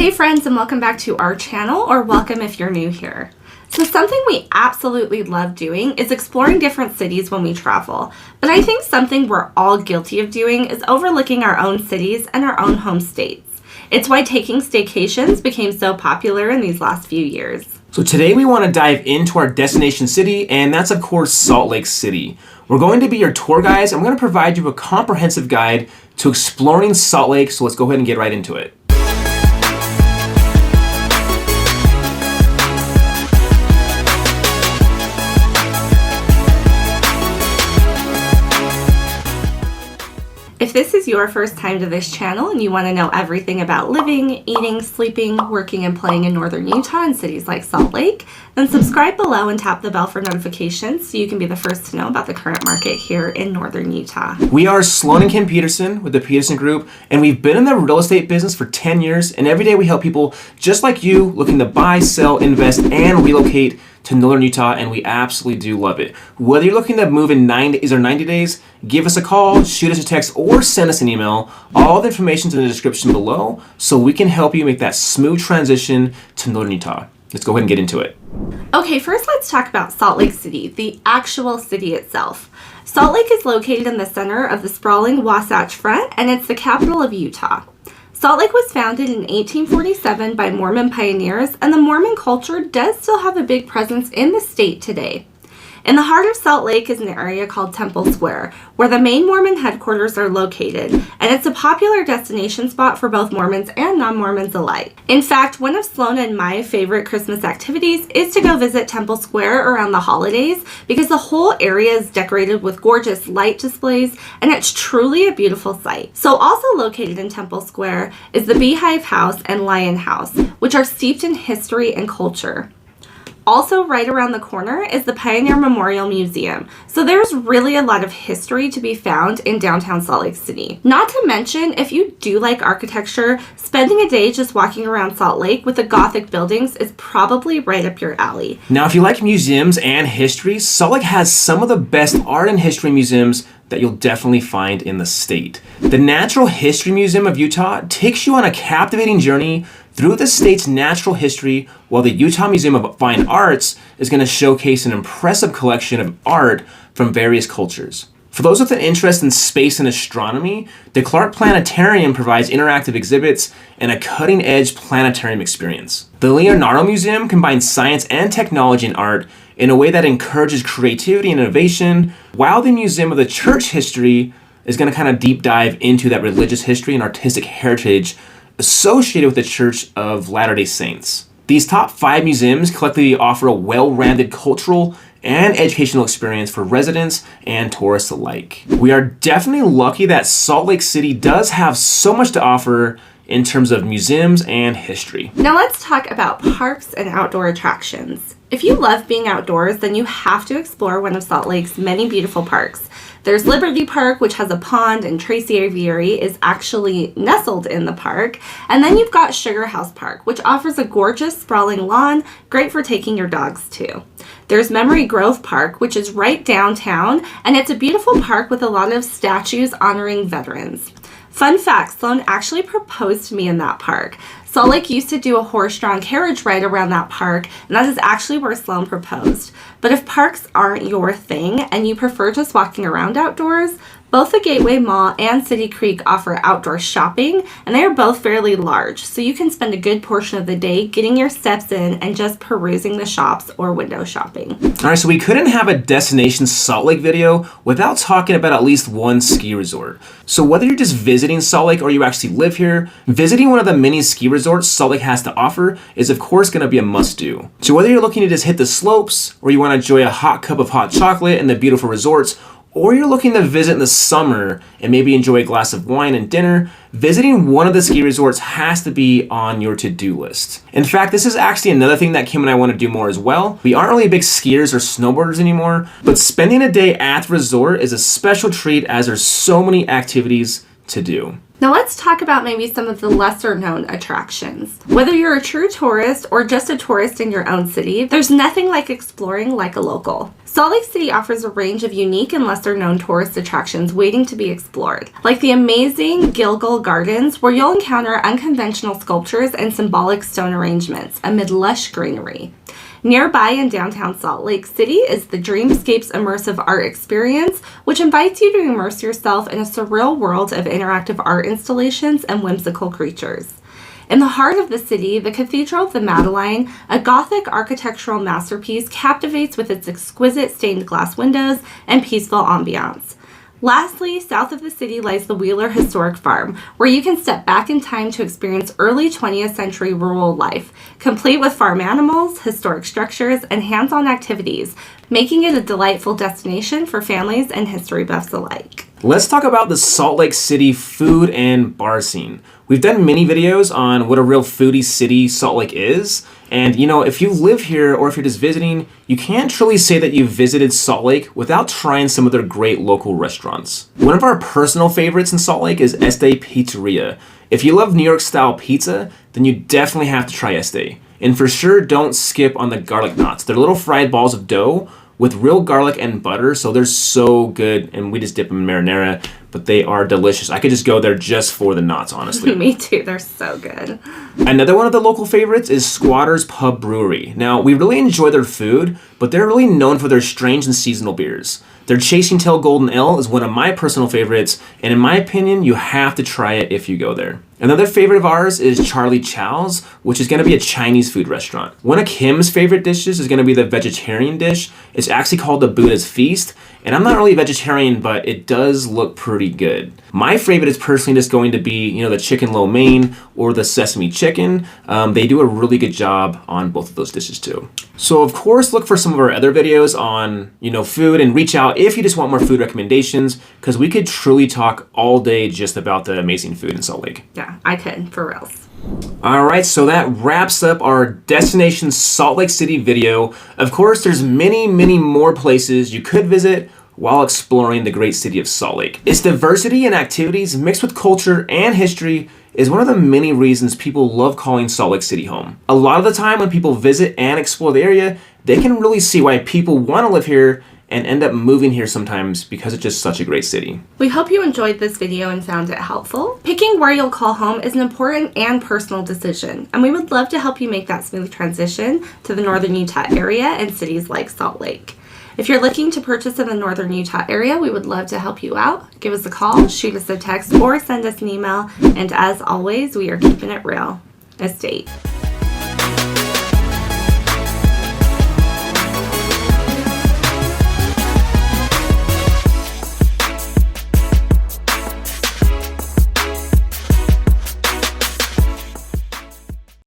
Hey friends, and welcome back to our channel, or welcome if you're new here. So something we absolutely love doing is exploring different cities when we travel. But I think something we're all guilty of doing is overlooking our own cities and our own home states. It's why taking staycations became so popular in these last few years. So today we want to dive into our destination city, and that's of course Salt Lake City. We're going to be your tour guides, and we're going to provide you a comprehensive guide to exploring Salt Lake. So let's go ahead and get right into it. If this is your first time to this channel and you want to know everything about living, eating, sleeping, working, and playing in northern Utah and cities like Salt Lake, then subscribe below and tap the bell for notifications so you can be the first to know about the current market here in northern Utah. We are Sloane Kim Petersen with the Petersen Group, and we've been in the real estate business for 10 years, and every day we help people just like you looking to buy, sell, invest, and relocate to northern Utah, and we absolutely do love it. Whether you're looking to move in 9 days or 90 days, give us a call, shoot us a text, or send us an email. All the information's in the description below so we can help you make that smooth transition to northern Utah. Let's go ahead and get into it. Okay, first let's talk about Salt Lake City, the actual city itself. Salt Lake is located in the center of the sprawling Wasatch Front, and it's the capital of Utah. Salt Lake was founded in 1847 by Mormon pioneers, and the Mormon culture does still have a big presence in the state today. In the heart of Salt Lake is an area called Temple Square, where the main Mormon headquarters are located, and it's a popular destination spot for both Mormons and non-Mormons alike. In fact, one of Sloane and my favorite Christmas activities is to go visit Temple Square around the holidays because the whole area is decorated with gorgeous light displays, and it's truly a beautiful sight. So also located in Temple Square is the Beehive House and Lion House, which are steeped in history and culture. Also, right around the corner is the Pioneer Memorial Museum, so there's really a lot of history to be found in downtown Salt Lake City. Not to mention, if you do like architecture, spending a day just walking around Salt Lake with the Gothic buildings is probably right up your alley. Now, if you like museums and history, Salt Lake has some of the best art and history museums that you'll definitely find in the state. The Natural History Museum of Utah takes you on a captivating journey through the state's natural history, while the Utah Museum of Fine Arts is going to showcase an impressive collection of art from various cultures. For those with an interest in space and astronomy, the Clark Planetarium provides interactive exhibits and a cutting-edge planetarium experience. The Leonardo Museum combines science and technology and art in a way that encourages creativity and innovation, while the Museum of the Church History is going to kind of deep dive into that religious history and artistic heritage associated with the Church of Latter-day Saints. These top 5 museums collectively offer a well-rounded cultural and educational experience for residents and tourists alike. We are definitely lucky that Salt Lake City does have so much to offer in terms of museums and history. Now let's talk about parks and outdoor attractions. If you love being outdoors, then you have to explore one of Salt Lake's many beautiful parks. There's Liberty Park, which has a pond, and Tracy Aviary is actually nestled in the park. And then you've got Sugar House Park, which offers a gorgeous sprawling lawn, great for taking your dogs to. There's Memory Grove Park, which is right downtown, and it's a beautiful park with a lot of statues honoring veterans. Fun fact, Sloane actually proposed to me in that park. Salt Lake used to do a horse-drawn carriage ride around that park, and that is actually where Sloane proposed. But if parks aren't your thing and you prefer just walking around outdoors, both the Gateway Mall and City Creek offer outdoor shopping, and they are both fairly large, so you can spend a good portion of the day getting your steps in and just perusing the shops or window shopping. All right, so we couldn't have a Destination Salt Lake video without talking about at least one ski resort. So whether you're just visiting Salt Lake or you actually live here, visiting one of the many ski resorts Salt Lake has to offer is of course going to be a must-do. So whether you're looking to just hit the slopes, or you want to enjoy a hot cup of hot chocolate in the beautiful resorts, or you're looking to visit in the summer and maybe enjoy a glass of wine and dinner, visiting one of the ski resorts has to be on your to-do list. In fact, this is actually another thing that Kim and I want to do more as well. We aren't really big skiers or snowboarders anymore, but spending a day at the resort is a special treat as there's so many activities to do. Now let's talk about maybe some of the lesser known attractions. Whether you're a true tourist or just a tourist in your own city, there's nothing like exploring like a local. Salt Lake City offers a range of unique and lesser known tourist attractions waiting to be explored, like the amazing Gilgal Gardens, where you'll encounter unconventional sculptures and symbolic stone arrangements amid lush greenery. Nearby in downtown Salt Lake City is the Dreamscapes immersive art experience, which invites you to immerse yourself in a surreal world of interactive art installations and whimsical creatures. In the heart of the city, the Cathedral of the Madeleine, a Gothic architectural masterpiece, captivates with its exquisite stained glass windows and peaceful ambiance. Lastly, south of the city lies the Wheeler Historic Farm, where you can step back in time to experience early 20th century rural life, complete with farm animals, historic structures, and hands-on activities, making it a delightful destination for families and history buffs alike. Let's talk about the Salt Lake City food and bar scene. We've done many videos on what a real foodie city Salt Lake is. And if you live here or if you're just visiting, you can't truly say that you've visited Salt Lake without trying some of their great local restaurants. One of our personal favorites in Salt Lake is Este Pizzeria. If you love New York style pizza, then you definitely have to try Este. And for sure, don't skip on the garlic knots. They're little fried balls of dough with real garlic and butter, so they're so good, and we just dip them in marinara, but they are delicious. I could just go there just for the knots, honestly. Me too, they're so good. Another one of the local favorites is Squatter's Pub Brewery. Now, we really enjoy their food, but they're really known for their strange and seasonal beers. Their Chasing Tail Golden Ale is one of my personal favorites, and in my opinion, you have to try it if you go there. Another favorite of ours is Charlie Chow's, which is going to be a Chinese food restaurant. One of Kim's favorite dishes is going to be the vegetarian dish. It's actually called the Buddha's Feast, and I'm not really a vegetarian, but it does look pretty good. My favorite is personally just going to be, the chicken lo mein or the sesame chicken. They do a really good job on both of those dishes too. So of course, look for some of our other videos on, food, and reach out if you just want more food recommendations, because we could truly talk all day just about the amazing food in Salt Lake. Yeah, I could, for reals. All right, so that wraps up our Destination Salt Lake City video. Of course, there's many, many more places you could visit while exploring the great city of Salt Lake. Its diversity and activities mixed with culture and history is one of the many reasons people love calling Salt Lake City home. A lot of the time when people visit and explore the area, they can really see why people want to live here and end up moving here sometimes because it's just such a great city. We hope you enjoyed this video and found it helpful. Picking where you'll call home is an important and personal decision, and we would love to help you make that smooth transition to the northern Utah area and cities like Salt Lake. If you're looking to purchase in the northern Utah area, we would love to help you out. Give us a call, shoot us a text, or send us an email. And as always, we are keeping it real. Estate.